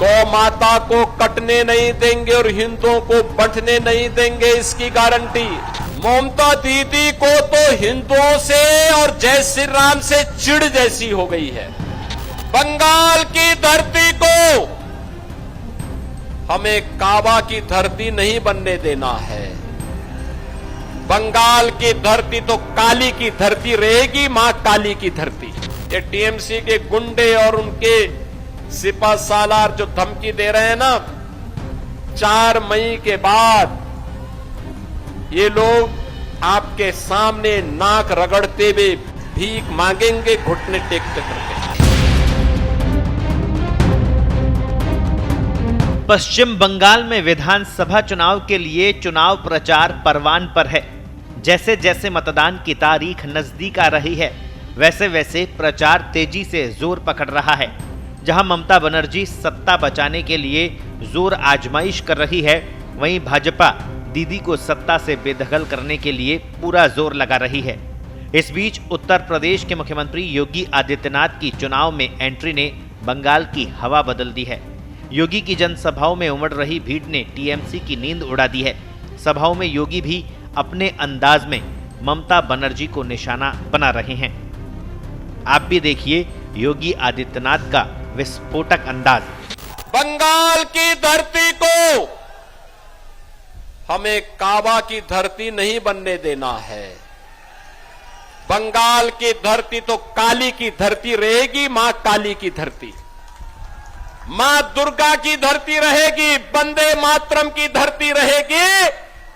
गौ माता को कटने नहीं देंगे और हिंदुओं को बंटने नहीं देंगे, इसकी गारंटी। ममता दीदी को तो हिंदुओं से और जय श्री राम से चिढ़ जैसी हो गई है। बंगाल की धरती को हमें काबा की धरती नहीं बनने देना है। बंगाल की धरती तो काली की धरती रहेगी, मां काली की धरती। ये टीएमसी के गुंडे और उनके सिपा सालार जो धमकी दे रहे हैं ना, 4 मई के बाद ये लोग आपके सामने नाक रगड़ते हुए भीख मांगेंगे, घुटने टेकते करके। पश्चिम बंगाल में विधानसभा चुनाव के लिए चुनाव प्रचार परवान पर है। जैसे जैसे मतदान की तारीख नजदीक आ रही है, वैसे वैसे प्रचार तेजी से जोर पकड़ रहा है। जहां ममता बनर्जी सत्ता बचाने के लिए जोर आजमाइश कर रही है, वहीं भाजपा दीदी को सत्ता से बेदखल करने के लिए पूरा जोर लगा रही है। इस बीच उत्तर प्रदेश के मुख्यमंत्री योगी आदित्यनाथ की चुनाव में एंट्री ने बंगाल की हवा बदल दी है। योगी की जनसभाओं में उमड़ रही भीड़ ने टीएमसी की नींद उड़ा दी है। सभाओं में योगी भी अपने अंदाज में ममता बनर्जी को निशाना बना रहे हैं। आप भी देखिए योगी आदित्यनाथ का विस्फोटक अंदाज। बंगाल की धरती को हमें काबा की धरती नहीं बनने देना है। बंगाल की धरती तो काली की धरती रहेगी, मां काली की धरती। मां दुर्गा की धरती रहेगी, वंदे मातरम की धरती रहेगी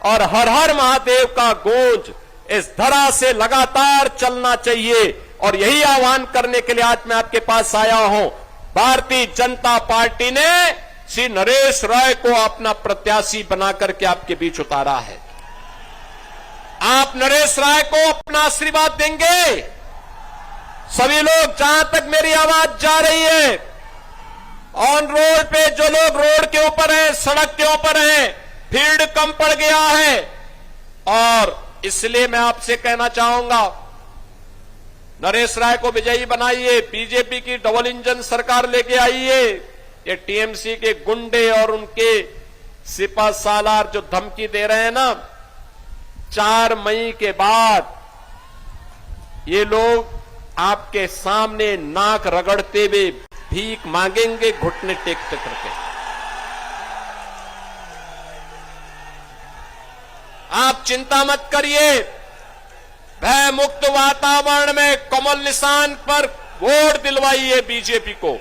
और हर हर महादेव का गूंज इस धरा से लगातार चलना चाहिए। और यही आह्वान करने के लिए आज मैं आपके पास आया हूं। भारतीय जनता पार्टी ने श्री नरेश राय को अपना प्रत्याशी बनाकर के आपके बीच उतारा है। आप नरेश राय को अपना आशीर्वाद देंगे? सभी लोग, जहां तक मेरी आवाज जा रही है, ऑन रोड पे जो लोग रोड के ऊपर हैं, सड़क के ऊपर हैं, भीड़ कम पड़ गया है और इसलिए मैं आपसे कहना चाहूंगा, नरेश राय को विजयी बनाइए। बीजेपी की डबल इंजन सरकार लेके आइए। ये टीएमसी के गुंडे और उनके सिपा सालार जो धमकी दे रहे हैं ना, 4 मई के बाद ये लोग आपके सामने नाक रगड़ते हुए भीख मांगेंगे, घुटने टेकते करके। आप चिंता मत करिए, भय मुक्त वातावरण में कमल निशान पर वोट दिलवाइए बीजेपी को।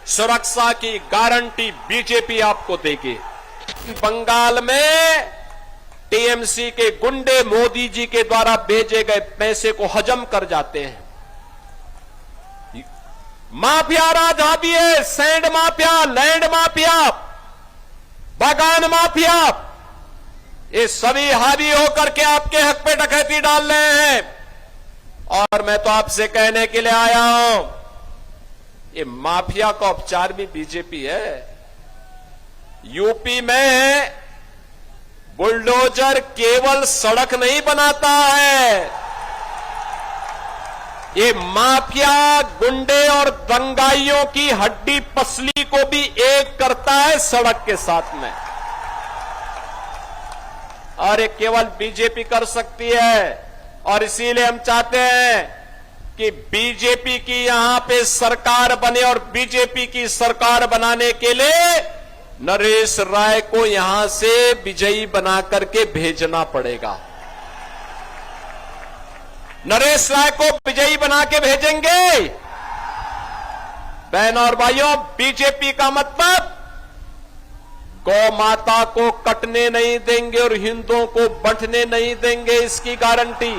सुरक्षा की गारंटी बीजेपी आपको देगी। बंगाल में टीएमसी के गुंडे मोदी जी के द्वारा भेजे गए पैसे को हजम कर जाते हैं। माफिया राज हावी है, सैंड माफिया, लैंड माफिया, बागान माफिया, ये सभी हावी होकर के आपके हक पे डकैती डाल रहे हैं। और मैं तो आपसे कहने के लिए आया हूं, ये माफिया का उपचार भी बीजेपी है। यूपी में बुलडोजर केवल सड़क नहीं बनाता है, ये माफिया, गुंडे और दंगाइयों की हड्डी पसली को भी एक करता है सड़क के साथ में। और ये केवल बीजेपी कर सकती है। और इसीलिए हम चाहते हैं कि बीजेपी की यहां पे सरकार बने और बीजेपी की सरकार बनाने के लिए नरेश राय को यहां से विजयी बना करके भेजना पड़ेगा। नरेश राय को विजयी बना के भेजेंगे। बहनों और भाइयों, बीजेपी का मतलब गौ माता को कटने नहीं देंगे और हिंदुओं को बंटने नहीं देंगे, इसकी गारंटी।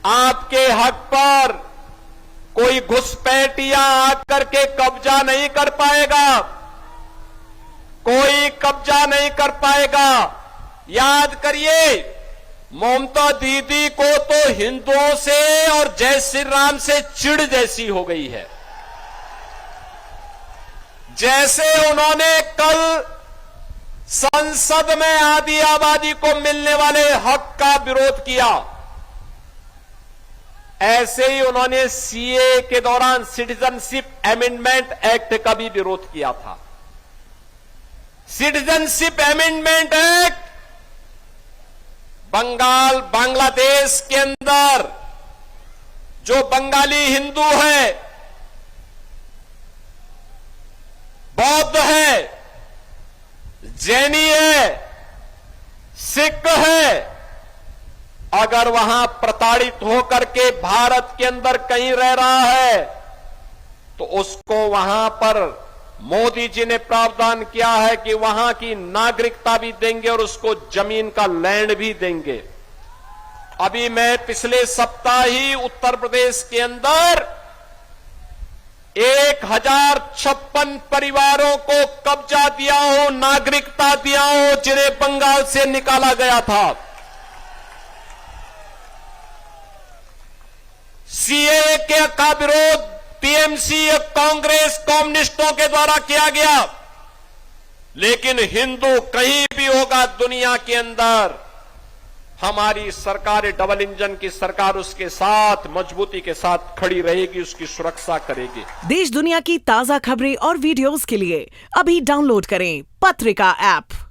आपके हक पर कोई घुसपैठिया आकर के कब्जा नहीं कर पाएगा, कोई कब्जा नहीं कर पाएगा। याद करिए, ममता दीदी को तो हिंदुओं से और जय श्री राम से चिढ़ जैसी हो गई है। जैसे उन्होंने कल संसद में आदि आबादी को मिलने वाले हक का विरोध किया, ऐसे ही उन्होंने सीए के दौरान सिटीजनशिप अमेंडमेंट एक्ट का भी विरोध किया था। Citizenship amendment act Bengal, Bangladesh के अंदर जो बंगाली हिंदू है, बौद्ध है, जैनी है, सिख है, अगर वहां प्रताड़ित होकर के भारत के अंदर कहीं रह रहा है तो उसको वहां पर मोदी जी ने प्रावधान किया है कि वहां की नागरिकता भी देंगे और उसको जमीन का लैंड भी देंगे। अभी मैं पिछले सप्ताह ही उत्तर प्रदेश के अंदर 1056 परिवारों को कब्जा दिया हो, नागरिकता दिया हो, जिन्हें बंगाल से निकाला गया था। सीए का विरोध टीएमसी, कांग्रेस, कम्युनिस्टों के द्वारा किया गया, लेकिन हिंदू कहीं भी होगा दुनिया के अंदर, हमारी सरकार डबल इंजन की सरकार उसके साथ मजबूती के साथ खड़ी रहेगी, उसकी सुरक्षा करेगी। देश दुनिया की ताजा खबरें और वीडियोस के लिए अभी डाउनलोड करें पत्रिका ऐप।